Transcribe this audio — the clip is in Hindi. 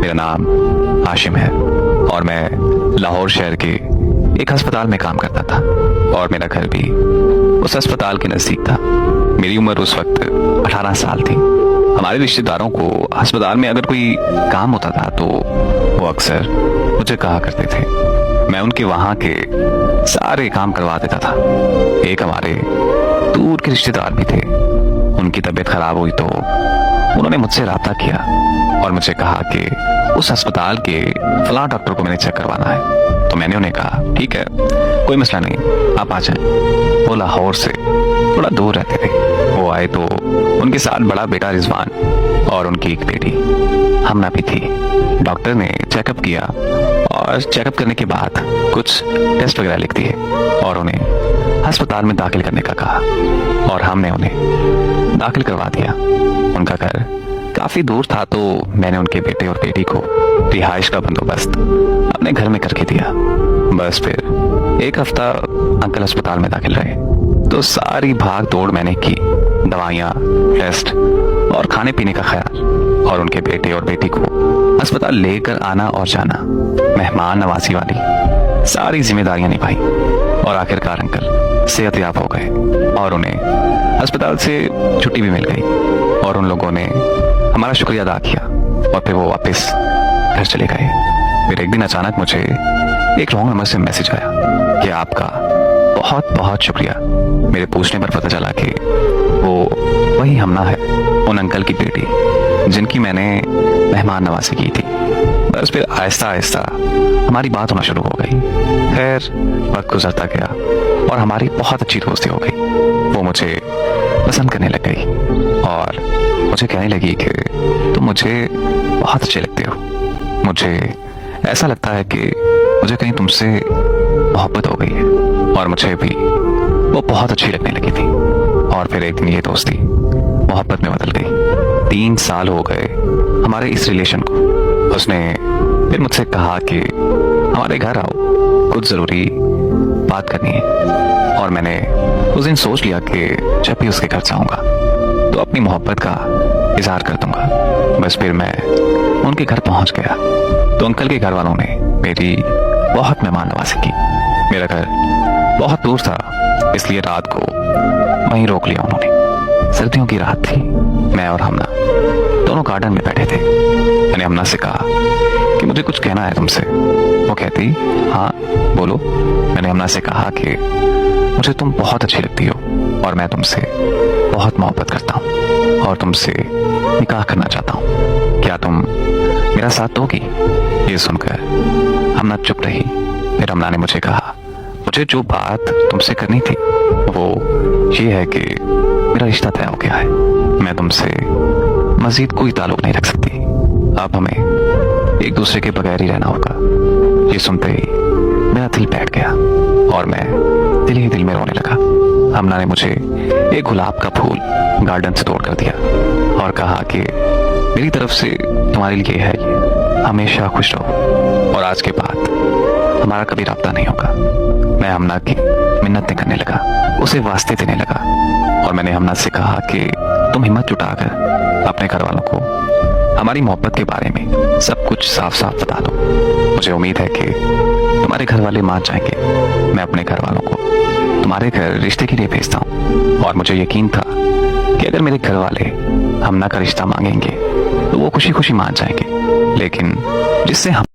मेरा नाम हाशिम है और मैं लाहौर शहर के एक अस्पताल में काम करता था और मेरा घर भी उस अस्पताल के नज़दीक था। मेरी उम्र उस वक्त 18 साल थी। हमारे रिश्तेदारों को अस्पताल में अगर कोई काम होता था तो वो अक्सर मुझे कहा करते थे। मैं उनके वहाँ के सारे काम करवा देता था। एक हमारे दूर के रिश्तेदार भी थे। उनकी तबीयत खराब हुई तो उन्होंने मुझसे रब्ता किया और मुझे कहा कि उस अस्पताल के फलां डॉक्टर को मैंने चेक करवाना है। तो मैंने उन्हें कहा ठीक है, कोई मसला नहीं, आप आ जाएं। वो लाहौर से थोड़ा दूर रहते थे। वो आए तो उनके साथ बड़ा बेटा रिजवान और उनकी एक बेटी हमना भी थी। डॉक्टर ने चेकअप किया और चेकअप करने के बाद कुछ टेस्ट वगैरह लिख दिए और उन्हें अस्पताल में दाखिल करने का कहा और हमने उन्हें दाखिल करवा दिया। उनका घर काफी दूर था तो मैंने उनके बेटे और बेटी को रिहाइश का बंदोबस्त अपने घर में करके दिया। बस फिर एक हफ्ता अंकल अस्पताल में दाखिल रहे तो सारी भाग दौड़ मैंने की। दवाइयाँ, टेस्ट और खाने पीने का ख्याल और उनके बेटे और बेटी को अस्पताल लेकर आना और जाना, मेहमान नवाजी वाली सारी जिम्मेदारियां निभाई और आखिरकार अंकल सेहतयाब हो गए और उन्हें अस्पताल से छुट्टी भी मिल गई और उन लोगों ने हमारा शुक्रिया अदा किया और फिर वो वापस घर चले गए। फिर एक दिन अचानक मुझे एक रॉन्ग नंबर से मैसेज आया कि आपका बहुत बहुत शुक्रिया। मेरे पूछने पर पता चला कि वो वही हमना है, उन अंकल की बेटी जिनकी मैंने मेहमान नवाजी की थी। बस फिर आहिस्ता आहिस्ता हमारी बात होना शुरू हो गई। खैर वक्त गुजरता गया और हमारी बहुत अच्छी दोस्ती हो गई। वो मुझे पसंद करने लग गई और मुझे कहने लगी कि तुम मुझे बहुत अच्छे लगते हो। मुझे ऐसा लगता है कि मुझे कहीं तुमसे मोहब्बत हो गई है और मुझे भी वो बहुत अच्छी लगने लगी थी। और फिर एक दिन ये दोस्ती मोहब्बत में बदल गई। 3 साल हो गए हमारे इस रिलेशन को। उसने फिर मुझसे कहा कि हमारे घर आओ, कुछ ज़रूरी बात करनी है। और मैंने उस दिन सोच लिया कि जब भी उसके घर जाऊंगा तो अपनी मोहब्बत का इजहार कर दूंगा। बस फिर मैं उनके घर पहुंच गया तो अंकल के घर वालों ने मेरी बहुत मेहमान नवाजी की। मेरा घर बहुत दूर था इसलिए रात को वहीं रोक लिया उन्होंने। सर्दियों की रात थी। मैं और हमना दोनों गार्डन में बैठे थे। मैंने हमना से कहा कि मुझे कुछ कहना है तुमसे। वो कहती हाँ बोलो। मैंने हमना से कहा कि मुझे तुम बहुत अच्छी लगती हो और मैं तुमसे बहुत मोहब्बत करता हूँ और तुमसे निकाह करना चाहता हूँ। क्या तुम मेरा साथ दोगी? ये सुनकर हमना चुप रही। फिर हमना ने मुझे कहा मुझे जो बात तुमसे करनी थी वो ये है कि मेरा रिश्ता तय हो गया है। मैं तुमसे मजीद कोई ताल्लुक नहीं रख सकती। अब हमें एक दूसरे के बगैर ही रहना होगा। ये सुनते ही मेरा दिल बैठ गया और मैं दिल ही दिल में रोने लगा। हमना ने मुझे एक गुलाब का फूल गार्डन से तोड़ कर दिया और कहा कि मेरी तरफ से तुम्हारे लिए है ये, हमेशा खुश रहो और आज के बाद हमारा कभी राब्ता नहीं होगा। मैं हमना की मिन्नतें करने लगा, उसे वास्ते देने लगा और मैंने हमना से कहा कि तुम हिम्मत जुटाकर अपने घर वालों को हमारी मोहब्बत के बारे में सब कुछ साफ साफ बता दो। मुझे उम्मीद है कि तुम्हारे घर वाले मान जाएंगे। मैं अपने घर वालों को तुम्हारे घर रिश्ते के लिए भेजता हूँ और मुझे यकीन था कि अगर मेरे घर वाले हमना का रिश्ता मांगेंगे तो वो खुशी खुशी मान जाएंगे। लेकिन जिससे हम